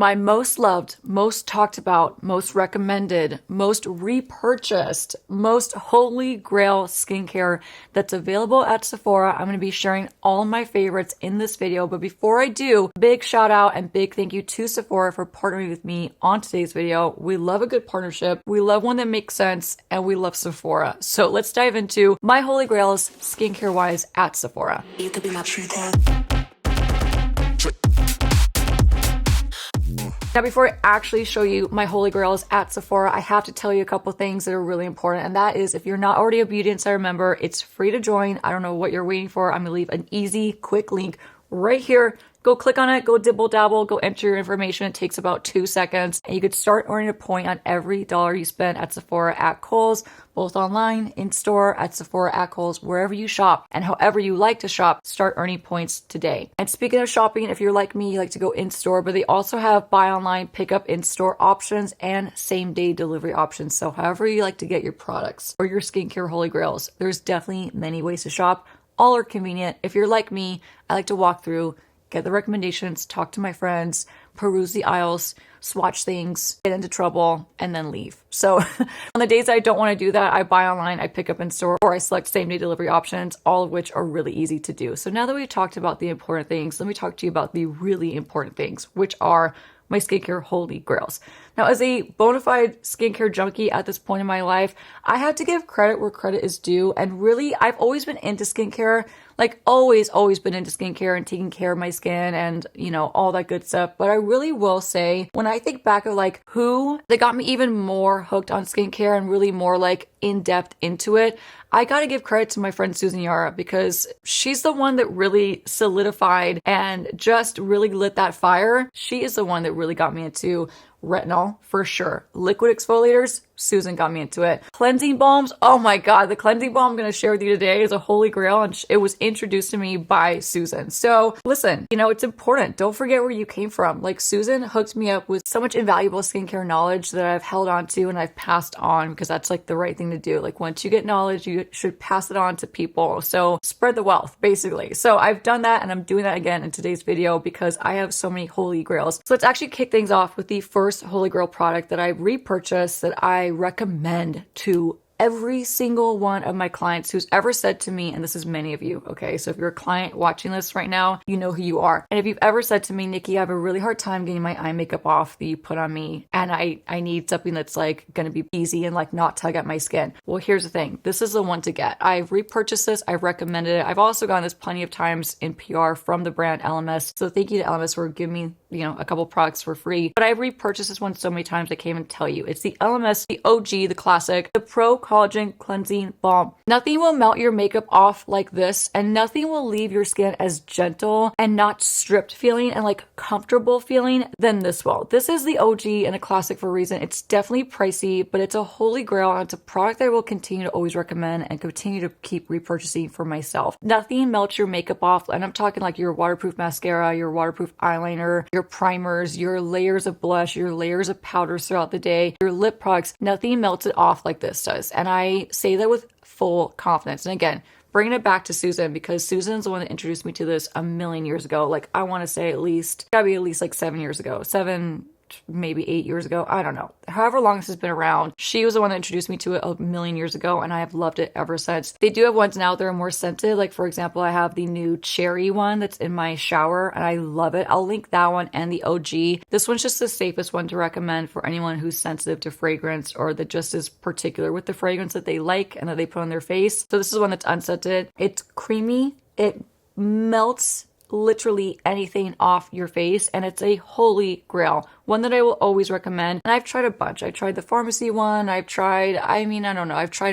My most loved, most talked about, most recommended, most repurchased, most holy grail skincare that's available at Sephora. I'm going to be sharing all my favorites in this video. But before I do, big shout out and big thank you to Sephora for partnering with me on today's video. We love a good partnership. We love one that makes sense, and we love Sephora. So let's dive into my holy grails skincare wise at Sephora. You could be my true Now, before I actually show you my holy grails at Sephora, I have to tell you a couple things that are really important. And that is, if you're not already a Beauty Insider member, it's free to join. I don't know what you're waiting for. I'm gonna leave an easy, quick link right here. Go click on it, go dibble dabble, go enter your information. It takes about 2 seconds. And you could start earning a point on every dollar you spend at Sephora at Kohl's, both online, in store, at Sephora, at Kohl's, wherever you shop. And however you like to shop, start earning points today. And speaking of shopping, if you're like me, you like to go in store, but they also have buy online, pick up in store options and same day delivery options. So however you like to get your products or your skincare holy grails, there's definitely many ways to shop. All are convenient. If you're like me, I like to walk through, get the recommendations, talk to my friends, peruse the aisles, swatch things, get into trouble, and then leave. So on the days I don't want to do that, I buy online, I pick up in store, or I select same day delivery options, all of which are really easy to do. So now that we've talked about the important things, let me talk to you about the really important things, which are my skincare holy grails. Now, as a bona fide skincare junkie at this point in my life, I have to give credit where credit is due. And really, I've always been into skincare, like always been into skincare and taking care of my skin and, you know, all that good stuff. But I really will say, when I think back of like who that got me even more hooked on skincare and really more like in depth into it, I gotta give credit to my friend Susan Yara, because she's the one that really solidified and just really lit that fire. She is the one that really got me into retinol for sure. Liquid exfoliators, Susan got me into it. Cleansing balms, oh my God, the cleansing balm I'm going to share with you today is a holy grail, and it was introduced to me by Susan. So listen, you know, it's important. Don't forget where you came from. Like, Susan hooked me up with so much invaluable skincare knowledge that I've held on to and I've passed on, because that's like the right thing to do. Like, once you get knowledge, you should pass it on to people. So spread the wealth, basically. So I've done that, and I'm doing that again in today's video because I have so many holy grails. So let's actually kick things off with the first holy grail product that I repurchased that I recommend to every single one of my clients who's ever said to me, and this is many of you, okay? So if you're a client watching this right now, you know who you are. And if you've ever said to me, Nikki, I have a really hard time getting my eye makeup off that you put on me, and I need something that's like gonna be easy and like not tug at my skin. Well, here's the thing. This is the one to get. I've repurchased this. I've recommended it. I've also gotten this plenty of times in PR from the brand LMS. So thank you to LMS for giving me, you know, a couple products for free. But I've repurchased this one so many times I can't even tell you. It's the LMS, the OG, the classic, the Pro Collagen Cleansing Balm. Nothing will melt your makeup off like this, and nothing will leave your skin as gentle and not stripped feeling and like comfortable feeling than this will. This is the OG and a classic for a reason. It's definitely pricey, but it's a holy grail, and it's a product that I will continue to always recommend and continue to keep repurchasing for myself. Nothing melts your makeup off, and I'm talking like your waterproof mascara, your waterproof eyeliner, your primers, your layers of blush, your layers of powders throughout the day, your lip products. Nothing melts it off like this does. And I say that with full confidence. And again, bringing it back to Susan, because Susan's the one that introduced me to this a million years ago. Like, I want to say gotta be at least like 7 years ago. Maybe 8 years ago. I don't know. However long this has been around, she was the one that introduced me to it a million years ago, and I have loved it ever since. They do have ones now that are more scented. Like, for example, I have the new cherry one that's in my shower, and I love it. I'll link that one and the OG. This one's just the safest one to recommend for anyone who's sensitive to fragrance, or that just is particular with the fragrance that they like and that they put on their face. So this is one that's unscented. It's creamy. It melts literally anything off your face, and it's a holy grail, one that I will always recommend. And I've tried a bunch. I tried the pharmacy one. I've tried a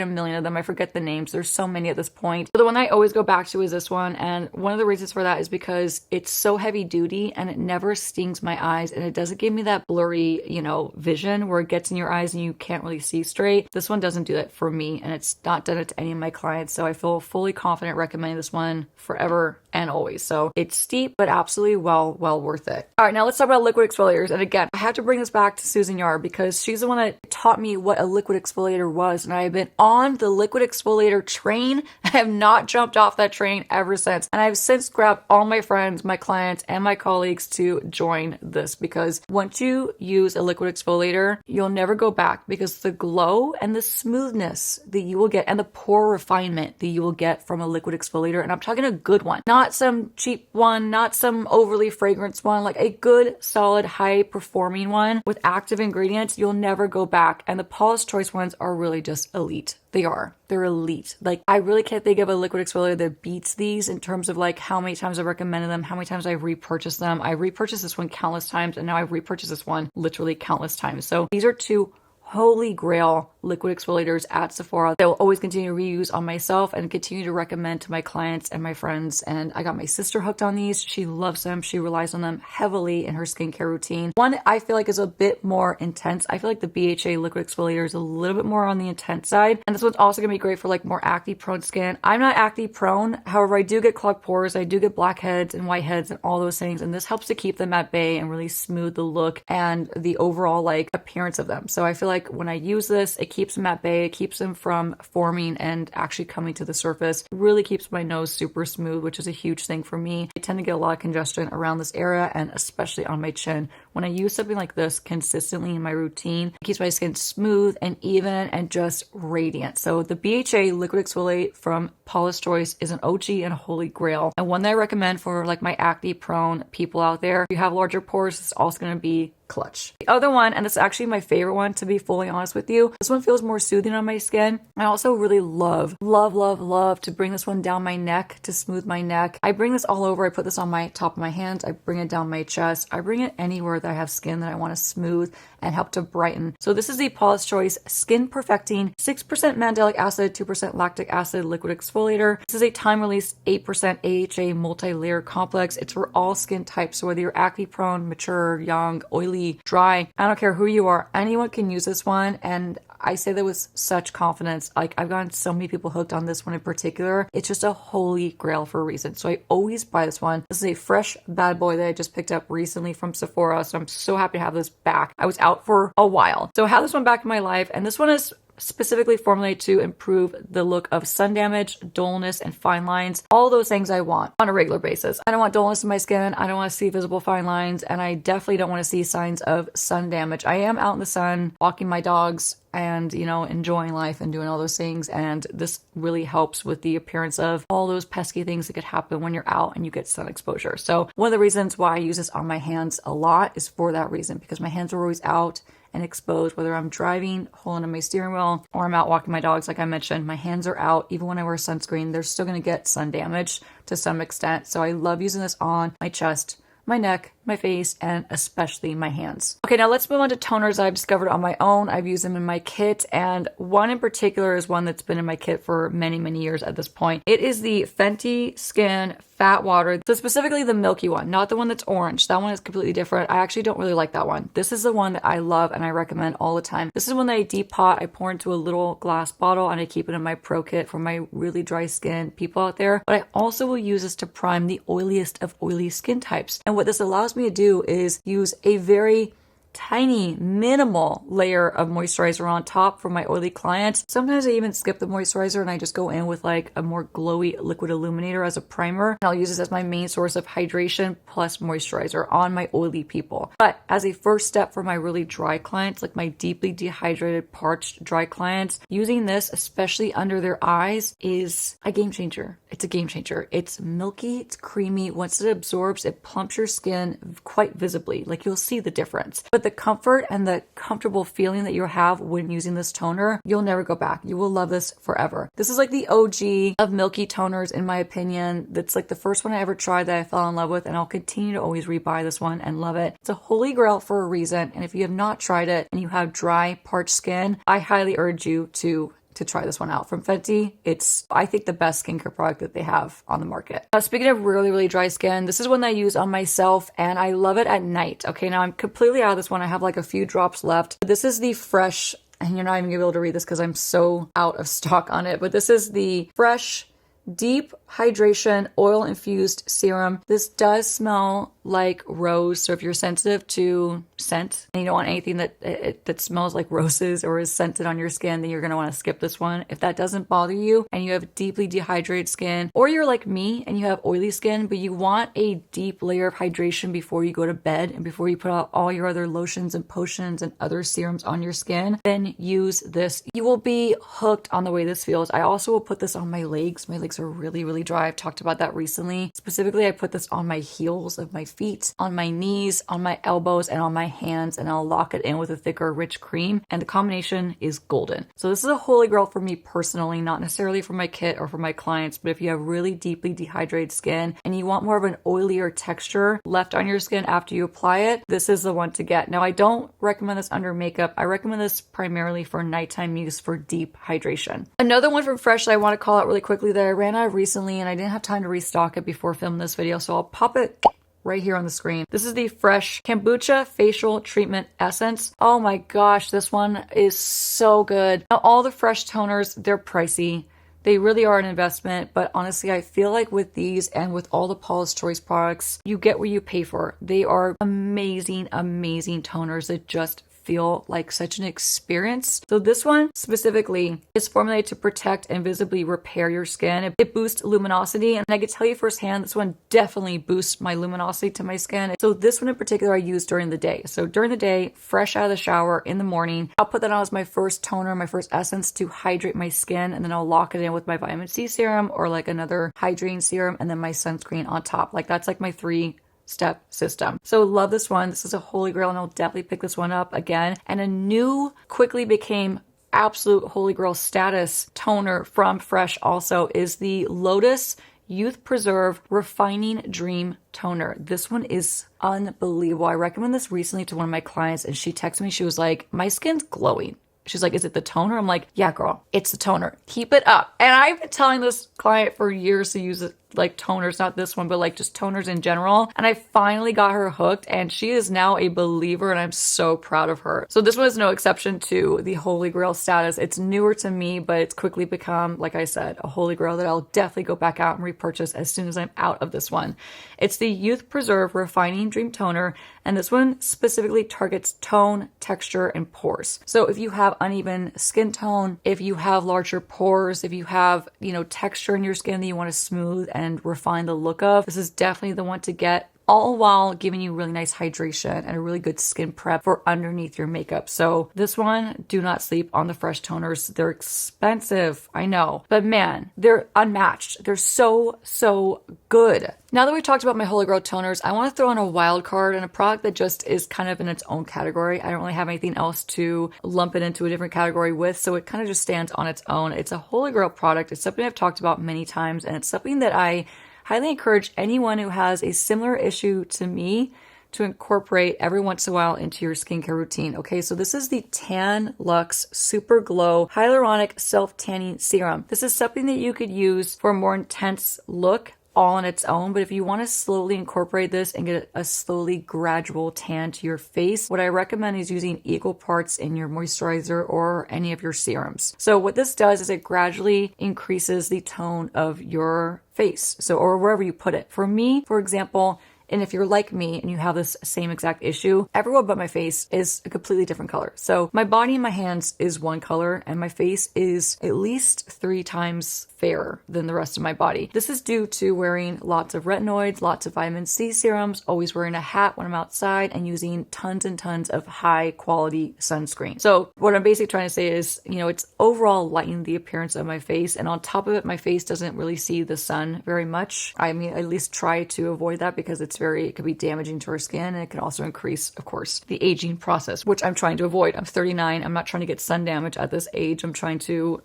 million of them. I forget the names. There's so many at this point. But the one I always go back to is this one. And one of the reasons for that is because it's so heavy duty and it never stings my eyes, and it doesn't give me that blurry, you know, vision where it gets in your eyes and you can't really see straight. This one doesn't do that for me, and it's not done it to any of my clients. So I feel fully confident recommending this one forever and always. So it It's steep, but absolutely well worth it. All right, now let's talk about liquid exfoliators. And again, I have to bring this back to Susan Yar because she's the one that taught me what a liquid exfoliator was. And I've been on the liquid exfoliator train. I have not jumped off that train ever since. And I've since grabbed all my friends, my clients, and my colleagues to join this because once you use a liquid exfoliator, you'll never go back because the glow and the smoothness that you will get and the pore refinement that you will get from a liquid exfoliator, and I'm talking a good one, not some cheap one, not some overly fragranced one, like a good, solid, high performing one with active ingredients, you'll never go back. And the Paula's Choice ones are really just elite. They're elite. Like, I really can't think of a liquid exfoliator that beats these in terms of like how many times I've recommended them, how many times I've repurchased them. I repurchased this one countless times, and now I've repurchased this one literally countless times. So these are two holy grail liquid exfoliators at Sephora that will always continue to reuse on myself and continue to recommend to my clients and my friends. And I got my sister hooked on these. She loves them. She relies on them heavily in her skincare routine. One I feel like is a bit more intense. I feel like the BHA liquid exfoliator is a little bit more on the intense side. And this one's also going to be great for like more acne prone skin. I'm not acne prone. However, I do get clogged pores. I do get blackheads and whiteheads and all those things. And this helps to keep them at bay and really smooth the look and the overall like appearance of them. So I feel like when I use this, it keeps them at bay, it keeps them from forming and actually coming to the surface. It really keeps my nose super smooth, which is a huge thing for me. I tend to get a lot of congestion around this area and especially on my chin. When I use something like this consistently in my routine, it keeps my skin smooth and even and just radiant. So the BHA liquid exfoliate from Paula's Choice is an OG and a holy grail, and one that I recommend for like my acne prone people out there. If you have larger pores, it's also going to be clutch. The other one, and this is actually my favorite one to be fully honest with you, this one feels more soothing on my skin. I also really love to bring this one down my neck to smooth my neck. I bring this all over. I put this on my top of my hands. I bring it down my chest. I bring it anywhere that I have skin that I want to smooth and help to brighten. So this is the Paula's Choice Skin Perfecting 6% mandelic acid, 2% lactic acid liquid exfoliator. This is a time release 8% AHA multi-layer complex. It's for all skin types. So whether you're acne prone, mature, young, oily, dry, I don't care who you are, anyone can use this one. And I say that with such confidence. Like, I've gotten so many people hooked on this one in particular. It's just a holy grail for a reason. So I always buy this one. This is a fresh bad boy that I just picked up recently from Sephora. So I'm so happy to have this back. I was out for a while. So I have this one back in my life. And this one is specifically formulated to improve the look of sun damage, dullness, and fine lines. All those things I want on a regular basis. I don't want dullness in my skin. I don't want to see visible fine lines. And I definitely don't want to see signs of sun damage. I am out in the sun, walking my dogs, and, you know, enjoying life and doing all those things. And this really helps with the appearance of all those pesky things that could happen when you're out and you get sun exposure. So one of the reasons why I use this on my hands a lot is for that reason, because my hands are always out and exposed, whether I'm driving, holding on my steering wheel, or I'm out walking my dogs. Like I mentioned, my hands are out. Even when I wear sunscreen, they're still going to get sun damage to some extent. So I love using this on my chest, my neck, my face, and especially my hands. Okay, now let's move on to toners I've discovered on my own. I've used them in my kit, and one in particular is one that's been in my kit for many, many years at this point. It is the Fenty Skin Fat Water. So specifically the milky one, not the one that's orange. That one is completely different. I actually don't really like that one. This is the one that I love and I recommend all the time. This is one that I depot, I pour into a little glass bottle, and I keep it in my pro kit for my really dry skin people out there. But I also will use this to prime the oiliest of oily skin types. And what this allows me to do is use a very tiny, minimal layer of moisturizer on top for my oily clients. Sometimes I even skip the moisturizer and I just go in with like a more glowy liquid illuminator as a primer. And I'll use this as my main source of hydration plus moisturizer on my oily people. But as a first step for my really dry clients, like my deeply dehydrated, parched, dry clients, using this, especially under their eyes, is a game changer. It's a game changer. It's milky, it's creamy. Once it absorbs, it plumps your skin quite visibly. Like, you'll see the difference. But the comfort and the comfortable feeling that you have when using this toner, you'll never go back. You will love this forever. This is like the OG of milky toners, in my opinion. That's like the first one I ever tried that I fell in love with, and I'll continue to always rebuy this one and love it. It's a holy grail for a reason. And if you have not tried it and you have dry, parched skin, I highly urge you to try this one out from Fenty. It's, I think, the best skincare product that they have on the market. Now, speaking of really, really dry skin, this is one that I use on myself, and I love it at night. Okay, now I'm completely out of this one. I have like a few drops left. This is the Fresh, and you're not even gonna be able to read this because I'm so out of stock on it, but this is the Fresh Deep Hydration Oil Infused Serum. This does smell like rose, so if you're sensitive to scent and you don't want anything that smells like roses or is scented on your skin, then you're going to want to skip this one. If that doesn't bother you and you have deeply dehydrated skin, or you're like me and you have oily skin, but you want a deep layer of hydration before you go to bed and before you put out all your other lotions and potions and other serums on your skin, then use this. You will be hooked on the way this feels. I also will put this on my legs. My legs are really, really dry. I've talked about that recently. Specifically, I put this on my heels of my feet, on my knees, on my elbows, and on my hands, and I'll lock it in with a thicker, rich cream, and the combination is golden. So this is a holy grail for me personally, not necessarily for my kit or for my clients, but if you have really deeply dehydrated skin and you want more of an oilier texture left on your skin after you apply it, this is the one to get. Now, I don't recommend this under makeup. I recommend this primarily for nighttime use for deep hydration. Another one from Fresh that I want to call out really quickly that I ran out of recently and I didn't have time to restock it before filming this video, so I'll pop it right here on the screen. This is the Fresh Kombucha Facial Treatment Essence. Oh my gosh, this one is so good. Now, all the Fresh toners, they're pricey. They really are an investment, but honestly, I feel like with these and with all the Paula's Choice products, you get what you pay for. They are amazing, amazing toners that just feel like such an experience. So this one specifically is formulated to protect and visibly repair your skin. It boosts luminosity, and I can tell you firsthand, this one definitely boosts my luminosity to my skin. So this one in particular I use during the day. So during the day, fresh out of the shower in the morning, I'll put that on as my first toner, my first essence to hydrate my skin, and then I'll lock it in with my vitamin C serum or like another hydrating serum, and then my sunscreen on top. Like that's like my 3-step system. So love this one. This is a holy grail and I'll definitely pick this one up again. And a new quickly became absolute holy grail status toner from Fresh also is the Lotus Youth Preserve Refining Dream Toner. This one is unbelievable. I recommend this recently to one of my clients and she texted me. She was like, my skin's glowing. She's like, is it the toner? I'm like, yeah, girl, it's the toner. Keep it up. And I've been telling this client for years to use it like toners, not this one, but like just toners in general. And I finally got her hooked and she is now a believer and I'm so proud of her. So this one is no exception to the holy grail status. It's newer to me, but it's quickly become, like I said, a holy grail that I'll definitely go back out and repurchase as soon as I'm out of this one. It's the Youth Preserve Refining Dream Toner. And this one specifically targets tone, texture, and pores. So if you have uneven skin tone, if you have larger pores, if you have, texture in your skin that you want to smooth and refine the look of, this is definitely the one to get, all while giving you really nice hydration and a really good skin prep for underneath your makeup. So this one, do not sleep on the Fresh toners. They're expensive, I know, but man, they're unmatched. They're so, so good. Now that we talked about my holy grail toners, I want to throw in a wild card and a product that just is kind of in its own category. I don't really have anything else to lump it into a different category with, so it kind of just stands on its own. It's a holy grail product. It's something I've talked about many times, and it's something that I highly encourage anyone who has a similar issue to me to incorporate every once in a while into your skincare routine. Okay, so this is the Tan Luxe Super Glow Hyaluronic Self-Tanning Serum. This is something that you could use for a more intense look all on its own, but if you want to slowly incorporate this and get a slowly gradual tan to your face, what I recommend is using equal parts in your moisturizer or any of your serums. So what this does is it gradually increases the tone of your face, so or wherever you put it. For me, for example, and if you're like me and you have this same exact issue, everywhere but my face is a completely different color. So my body and my hands is one color and my face is at least 3 times fairer than the rest of my body. This is due to wearing lots of retinoids, lots of vitamin C serums, always wearing a hat when I'm outside, and using tons and tons of high quality sunscreen. So what I'm basically trying to say is, it's overall lightening the appearance of my face. And on top of it, my face doesn't really see the sun very much. I mean, at least try to avoid that because it could be damaging to our skin, and it can also increase, of course, the aging process, which I'm trying to avoid. I'm 39. I'm not trying to get sun damage at this age. I'm trying to,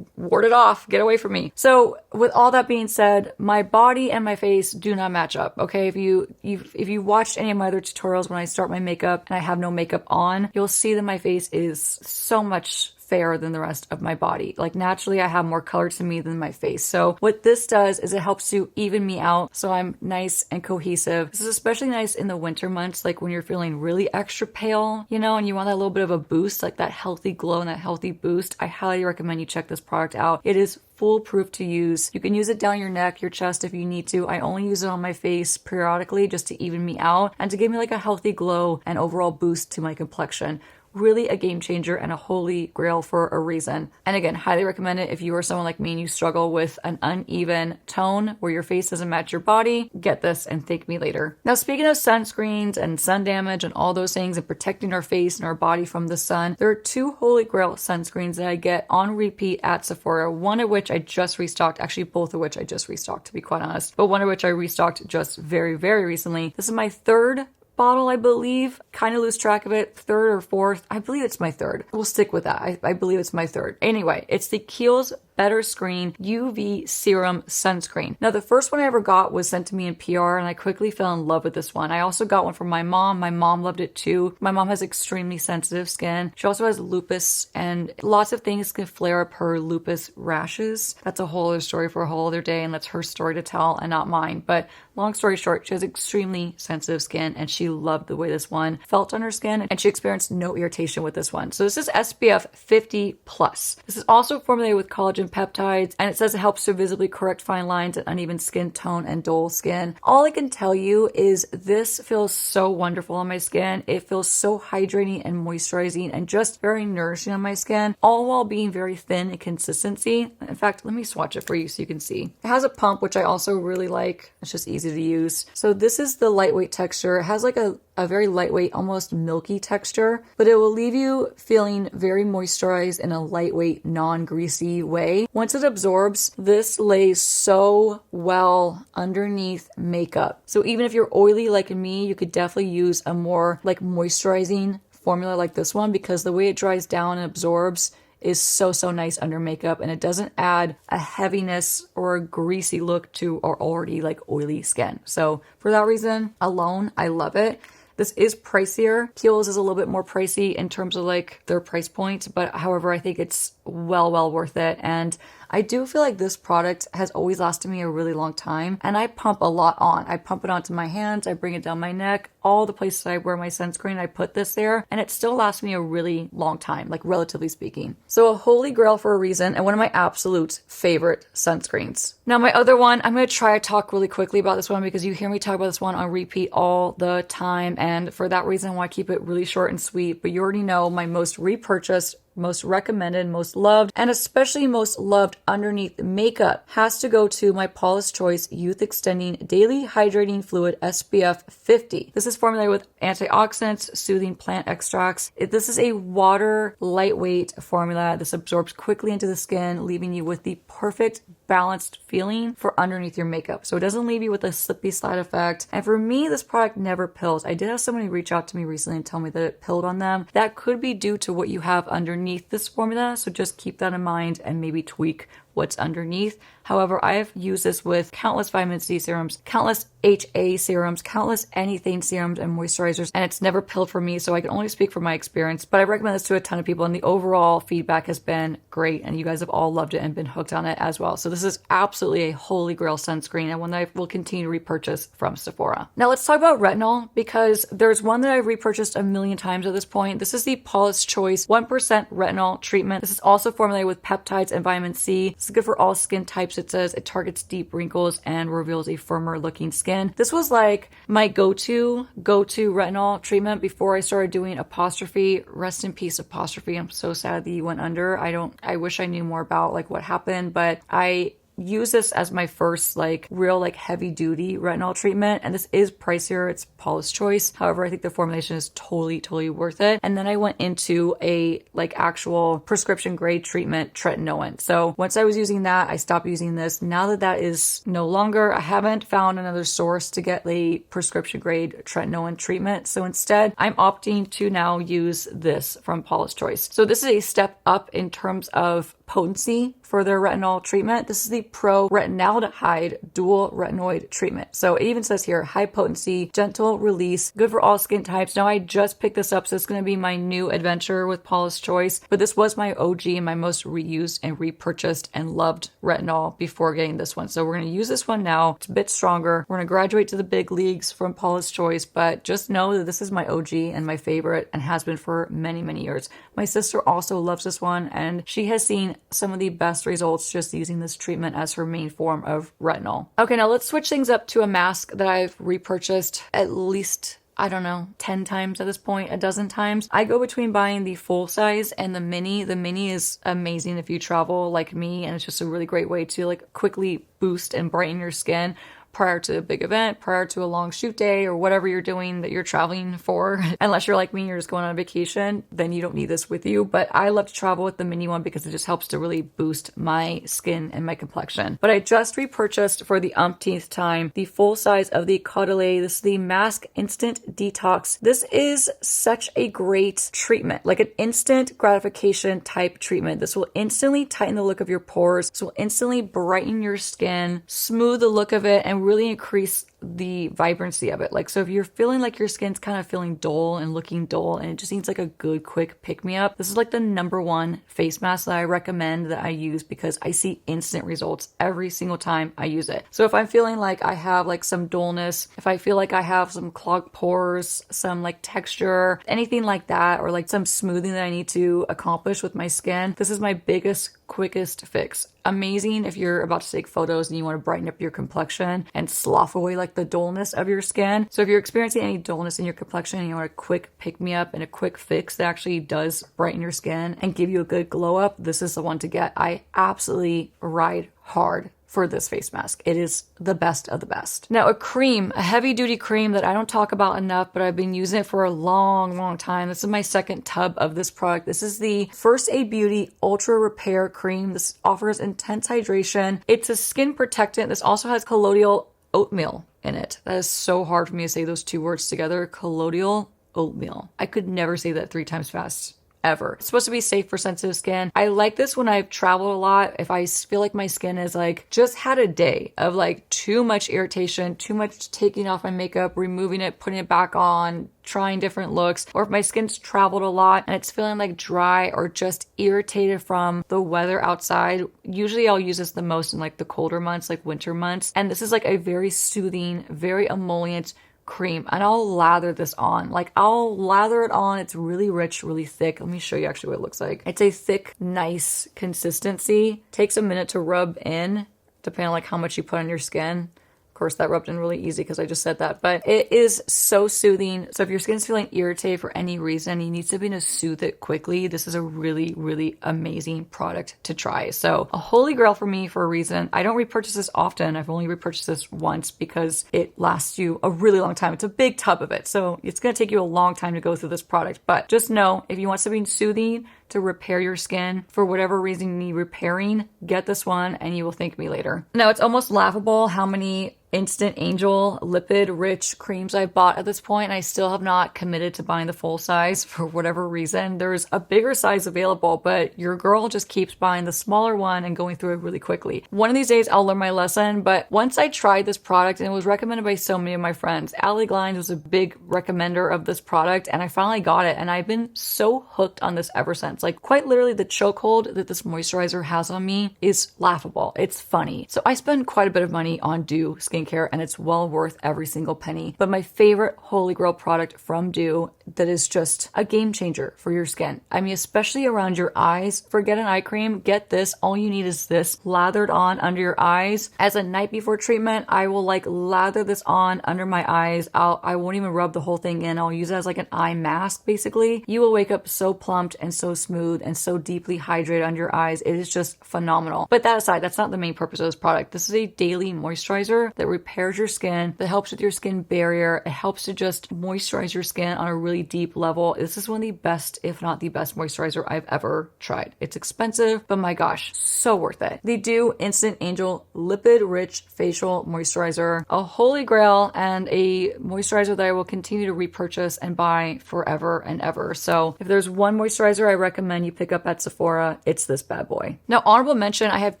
ward it off, get away from me. So with all that being said, my body and my face do not match up. Okay. If you watched any of my other tutorials when I start my makeup and I have no makeup on, you'll see that my face is so much fairer than the rest of my body. Like naturally I have more color to me than my face. So what this does is it helps to even me out so I'm nice and cohesive. This is especially nice in the winter months, like when you're feeling really extra pale, you know, and you want that little bit of a boost, like that healthy glow and that healthy boost. I highly recommend you check this product out. It is foolproof to use. You can use it down your neck, your chest if you need to. I only use it on my face periodically just to even me out and to give me like a healthy glow and overall boost to my complexion. Really a game changer and a holy grail for a reason. And again, highly recommend it if you are someone like me and you struggle with an uneven tone where your face doesn't match your body. Get this and thank me later. Now, speaking of sunscreens and sun damage and all those things and protecting our face and our body from the sun, there are 2 holy grail sunscreens that I get on repeat at Sephora, one of which I just restocked, actually both of which I just restocked to be quite honest, but one of which I restocked just very, very recently. This is my 3rd bottle, I believe. Kind of lose track of it. 3rd or 4th. I believe it's my 3rd. We'll stick with that. I believe it's my 3rd. Anyway, it's the Kiehl's Better Screen UV Serum Sunscreen. Now, the first one I ever got was sent to me in PR, and I quickly fell in love with this one. I also got one from my mom. My mom loved it too. My mom has extremely sensitive skin. She also has lupus, and lots of things can flare up her lupus rashes. That's a whole other story for a whole other day, and that's her story to tell and not mine. But long story short, she has extremely sensitive skin, and she loved the way this one felt on her skin, and she experienced no irritation with this one. So this is SPF 50 plus. This is also formulated with collagen peptides, and it says it helps to visibly correct fine lines and uneven skin tone and dull skin. All I can tell you is this feels so wonderful on my skin. It feels so hydrating and moisturizing and just very nourishing on my skin, all while being very thin in consistency. In fact, let me swatch it for you so you can see. It has a pump, which I also really like. It's just easy to use. So this is the lightweight texture. It has like a very lightweight, almost milky texture, but it will leave you feeling very moisturized in a lightweight, non-greasy way. Once it absorbs, this lays so well underneath makeup. So even if you're oily like me, you could definitely use a more like moisturizing formula like this one, because the way it dries down and absorbs is so nice under makeup, and it doesn't add a heaviness or a greasy look to our already like oily skin. So for that reason alone, I love it. This is pricier. Kiehl's is a little bit more pricey in terms of like their price point, but however, I think it's well worth it. And I do feel like this product has always lasted me a really long time, and I pump a lot on. I pump it onto my hands, I bring it down my neck, all the places I wear my sunscreen, I put this there, and it still lasts me a really long time, like relatively speaking. So a holy grail for a reason, and one of my absolute favorite sunscreens. Now my other one, I'm going to try to talk really quickly about this one because you hear me talk about this one on repeat all the time, and for that reason I want to keep it really short and sweet, but you already know my most repurchased, most recommended, most loved, and especially most loved underneath makeup has to go to my Paula's Choice Youth Extending Daily Hydrating Fluid SPF 50. This is formulated with antioxidants, soothing plant extracts. This is a water lightweight formula. This absorbs quickly into the skin, leaving you with the perfect balanced feeling for underneath your makeup. So it doesn't leave you with a slippy side effect. And for me, this product never pills. I did have somebody reach out to me recently and tell me that it pilled on them. That could be due to what you have underneath this formula. So just keep that in mind and maybe tweak what's underneath. However, I have used this with countless vitamin C serums, countless HA serums, countless anything serums and moisturizers, and it's never pilled for me, so I can only speak from my experience, but I recommend this to a ton of people, and the overall feedback has been great, and you guys have all loved it and been hooked on it as well. So this is absolutely a holy grail sunscreen, and one that I will continue to repurchase from Sephora. Now let's talk about retinol, because there's one that I've repurchased a million times at this point. This is the Paula's Choice 1% retinol treatment. This is also formulated with peptides and vitamin C. This is good for all skin types. It says it targets deep wrinkles and reveals a firmer looking skin. This was like my go-to retinol treatment before I started doing apostrophe. Rest in peace, apostrophe. I'm so sad that you went under. I wish I knew more about like what happened, but I use this as my first like real like heavy duty retinol treatment, and this is pricier. It's Paula's Choice. However, I think the formulation is totally worth it. And then I went into a like actual prescription grade treatment, tretinoin. So once I was using that, I stopped using this. Now that that is no longer, I haven't found another source to get a prescription grade tretinoin treatment. So instead, I'm opting to now use this from Paula's Choice. So this is a step up in terms of potency for their retinol treatment. This is the Pro Retinaldehyde Dual Retinoid Treatment. So it even says here, high potency, gentle release, good for all skin types. Now I just picked this up, so it's going to be my new adventure with Paula's Choice, but this was my OG and my most reused and repurchased and loved retinol before getting this one. So we're going to use this one now. It's a bit stronger. We're going to graduate to the big leagues from Paula's Choice, but just know that this is my OG and my favorite and has been for many, many years. My sister also loves this one, and she has seen some of the best results just using this treatment as her main form of retinol. Okay, now let's switch things up to a mask that I've repurchased at least, I don't know, 10 times at this point, a dozen times. I go between buying the full size and the mini. The mini is amazing if you travel like me, and it's just a really great way to like quickly boost and brighten your skin prior to a big event, prior to a long shoot day, or whatever you're doing that you're traveling for. Unless you're like me, you're just going on vacation, then you don't need this with you. But I love to travel with the mini one because it just helps to really boost my skin and my complexion. But I just repurchased for the umpteenth time the full size of the Caudalie. This is the Mask Instant Detox. This is such a great treatment, like an instant gratification type treatment. This will instantly tighten the look of your pores. This will instantly brighten your skin, smooth the look of it, and really increase the vibrancy of it. Like, so if you're feeling like your skin's kind of feeling dull and looking dull and it just needs like a good quick pick me up, this is like the #1 face mask that I recommend that I use because I see instant results every single time I use it. So if I'm feeling like I have like some dullness, if I feel like I have some clogged pores, some like texture, anything like that, or like some smoothing that I need to accomplish with my skin, this is my biggest, quickest fix. Amazing if you're about to take photos and you want to brighten up your complexion and slough away like the dullness of your skin. So if you're experiencing any dullness in your complexion and you want a quick pick me up and a quick fix that actually does brighten your skin and give you a good glow up, this is the one to get. I absolutely ride hard for this face mask. It is the best of the best. Now a cream, a heavy duty cream that I don't talk about enough, but I've been using it for a long, long time. This is my second tub of this product. This is the First Aid Beauty Ultra Repair Cream. This offers intense hydration. It's a skin protectant. This also has colloidal oatmeal in it. That is so hard for me to say those two words together. Colloidal oatmeal. I could never say that 3 times fast. Ever. It's supposed to be safe for sensitive skin. I like this when I've traveled a lot. If I feel like my skin is like just had a day of like too much irritation, too much taking off my makeup, removing it, putting it back on, trying different looks, or if my skin's traveled a lot and it's feeling like dry or just irritated from the weather outside, usually I'll use this the most in like the colder months, like winter months. And this is like a very soothing, very emollient cream, and I'll lather this on. Like, I'll lather it on. It's really rich, really thick. Let me show you actually what it looks like. It's a thick, nice consistency. Takes a minute to rub in, depending on like how much you put on your skin. Of course, that rubbed in really easy because I just said that, but it is so soothing. So if your skin's feeling irritated for any reason, you need something to soothe it quickly, this is a really, really amazing product to try. So a holy grail for me for a reason. I don't repurchase this often. I've only repurchased this once because it lasts you a really long time. It's a big tub of it. So it's going to take you a long time to go through this product, but just know if you want something soothing to repair your skin for whatever reason you need repairing, get this one and you will thank me later. Now, it's almost laughable how many Instant Angel lipid rich creams I've bought at this point, and I still have not committed to buying the full size for whatever reason. There's a bigger size available, but your girl just keeps buying the smaller one and going through it really quickly. One of these days I'll learn my lesson, but once I tried this product, and it was recommended by so many of my friends, Allie Glines was a big recommender of this product, and I finally got it, and I've been so hooked on this ever since. Like, quite literally, the chokehold that this moisturizer has on me is laughable. It's funny. So I spend quite a bit of money on Dew skincare, and it's well worth every single penny. But my favorite holy grail product from Dew that is just a game changer for your skin. I mean, especially around your eyes. Forget an eye cream. Get this. All you need is this lathered on under your eyes. As a night before treatment, I will like lather this on under my eyes. I won't even rub the whole thing in. I'll use it as like an eye mask, basically. You will wake up so plumped and so smooth and so deeply hydrated under your eyes. It is just phenomenal. But that aside, that's not the main purpose of this product. This is a daily moisturizer that repairs your skin, that helps with your skin barrier. It helps to just moisturize your skin on a really deep level. This is one of the best, if not the best moisturizer I've ever tried. It's expensive, but my gosh, so worth it. The Dew Instant Angel Lipid Rich Facial Moisturizer, a holy grail and a moisturizer that I will continue to repurchase and buy forever and ever. So if there's one moisturizer I recommend you pick up at Sephora, it's this bad boy. Now, honorable mention, I have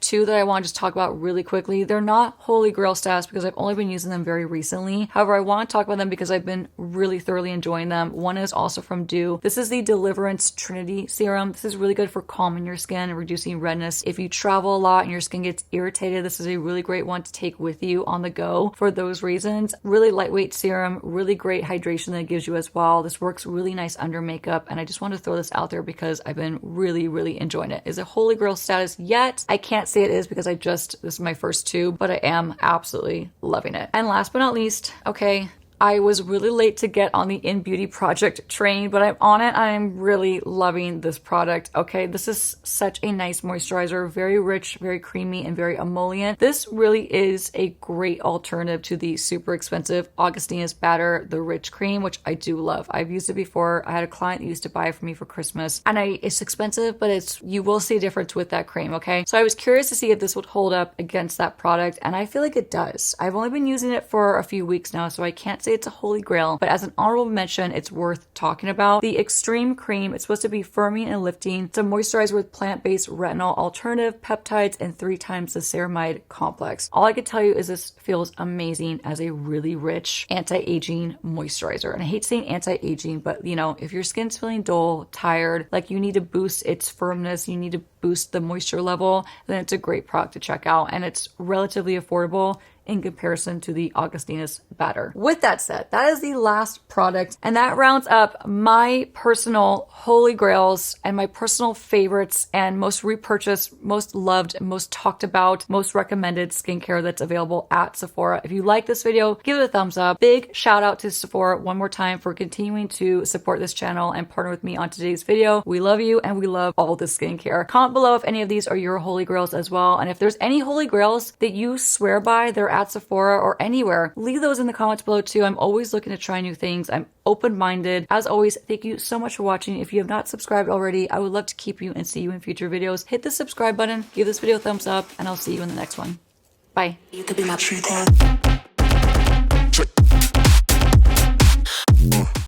two that I want to just talk about really quickly. They're not holy grail status because I've only been using them very recently. However, I want to talk about them because I've been really thoroughly enjoying them. One is also from Dew. This is the Deliverance Trinity Serum. This is really good for calming your skin and reducing redness. If you travel a lot and your skin gets irritated, this is a really great one to take with you on the go for those reasons. Really lightweight serum, really great hydration that it gives you as well. This works really nice under makeup, and I just want to throw this out there because I've been really enjoying it. Is it holy grail status yet? I can't say it is because this is my first tube, but I am absolutely loving it. And last but not least, okay, I was really late to get on the In Beauty project train, but I'm on it. I'm really loving this product. Okay, this is such a nice moisturizer, very rich, very creamy, and very emollient. This really is a great alternative to the super expensive Augustinus Batter, the Rich Cream, which I do love. I've used it before. I had a client that used to buy it for me for Christmas, and it's expensive, but you will see a difference with that cream, okay? So I was curious to see if this would hold up against that product, and I feel like it does. I've only been using it for a few weeks now, so I can't say it's a holy grail, but as an honorable mention, it's worth talking about. The Extreme Cream, it's supposed to be firming and lifting. It's a moisturizer with plant-based retinol alternative, peptides, and 3 times the ceramide complex. All I could tell you is this feels amazing as a really rich anti-aging moisturizer. And I hate saying anti-aging, but you know, if your skin's feeling dull, tired, like you need to boost its firmness, you need to boost the moisture level, then it's a great product to check out. And it's relatively affordable in comparison to the Augustinus Batter. With that said, that is the last product, and that rounds up my personal holy grails and my personal favorites and most repurchased, most loved, most talked about, most recommended skincare that's available at Sephora. If you like this video, give it a thumbs up. Big shout out to Sephora one more time for continuing to support this channel and partner with me on today's video. We love you and we love all the skincare. Comment below if any of these are your holy grails as well, and if there's any holy grails that you swear by, they're at Sephora or anywhere, leave those in the comments below too. I'm always looking to try new things. I'm open-minded. As always, thank you so much for watching. If you have not subscribed already, I would love to keep you and see you in future videos. Hit the subscribe button, give this video a thumbs up, and I'll see you in the next one. Bye. You could be my true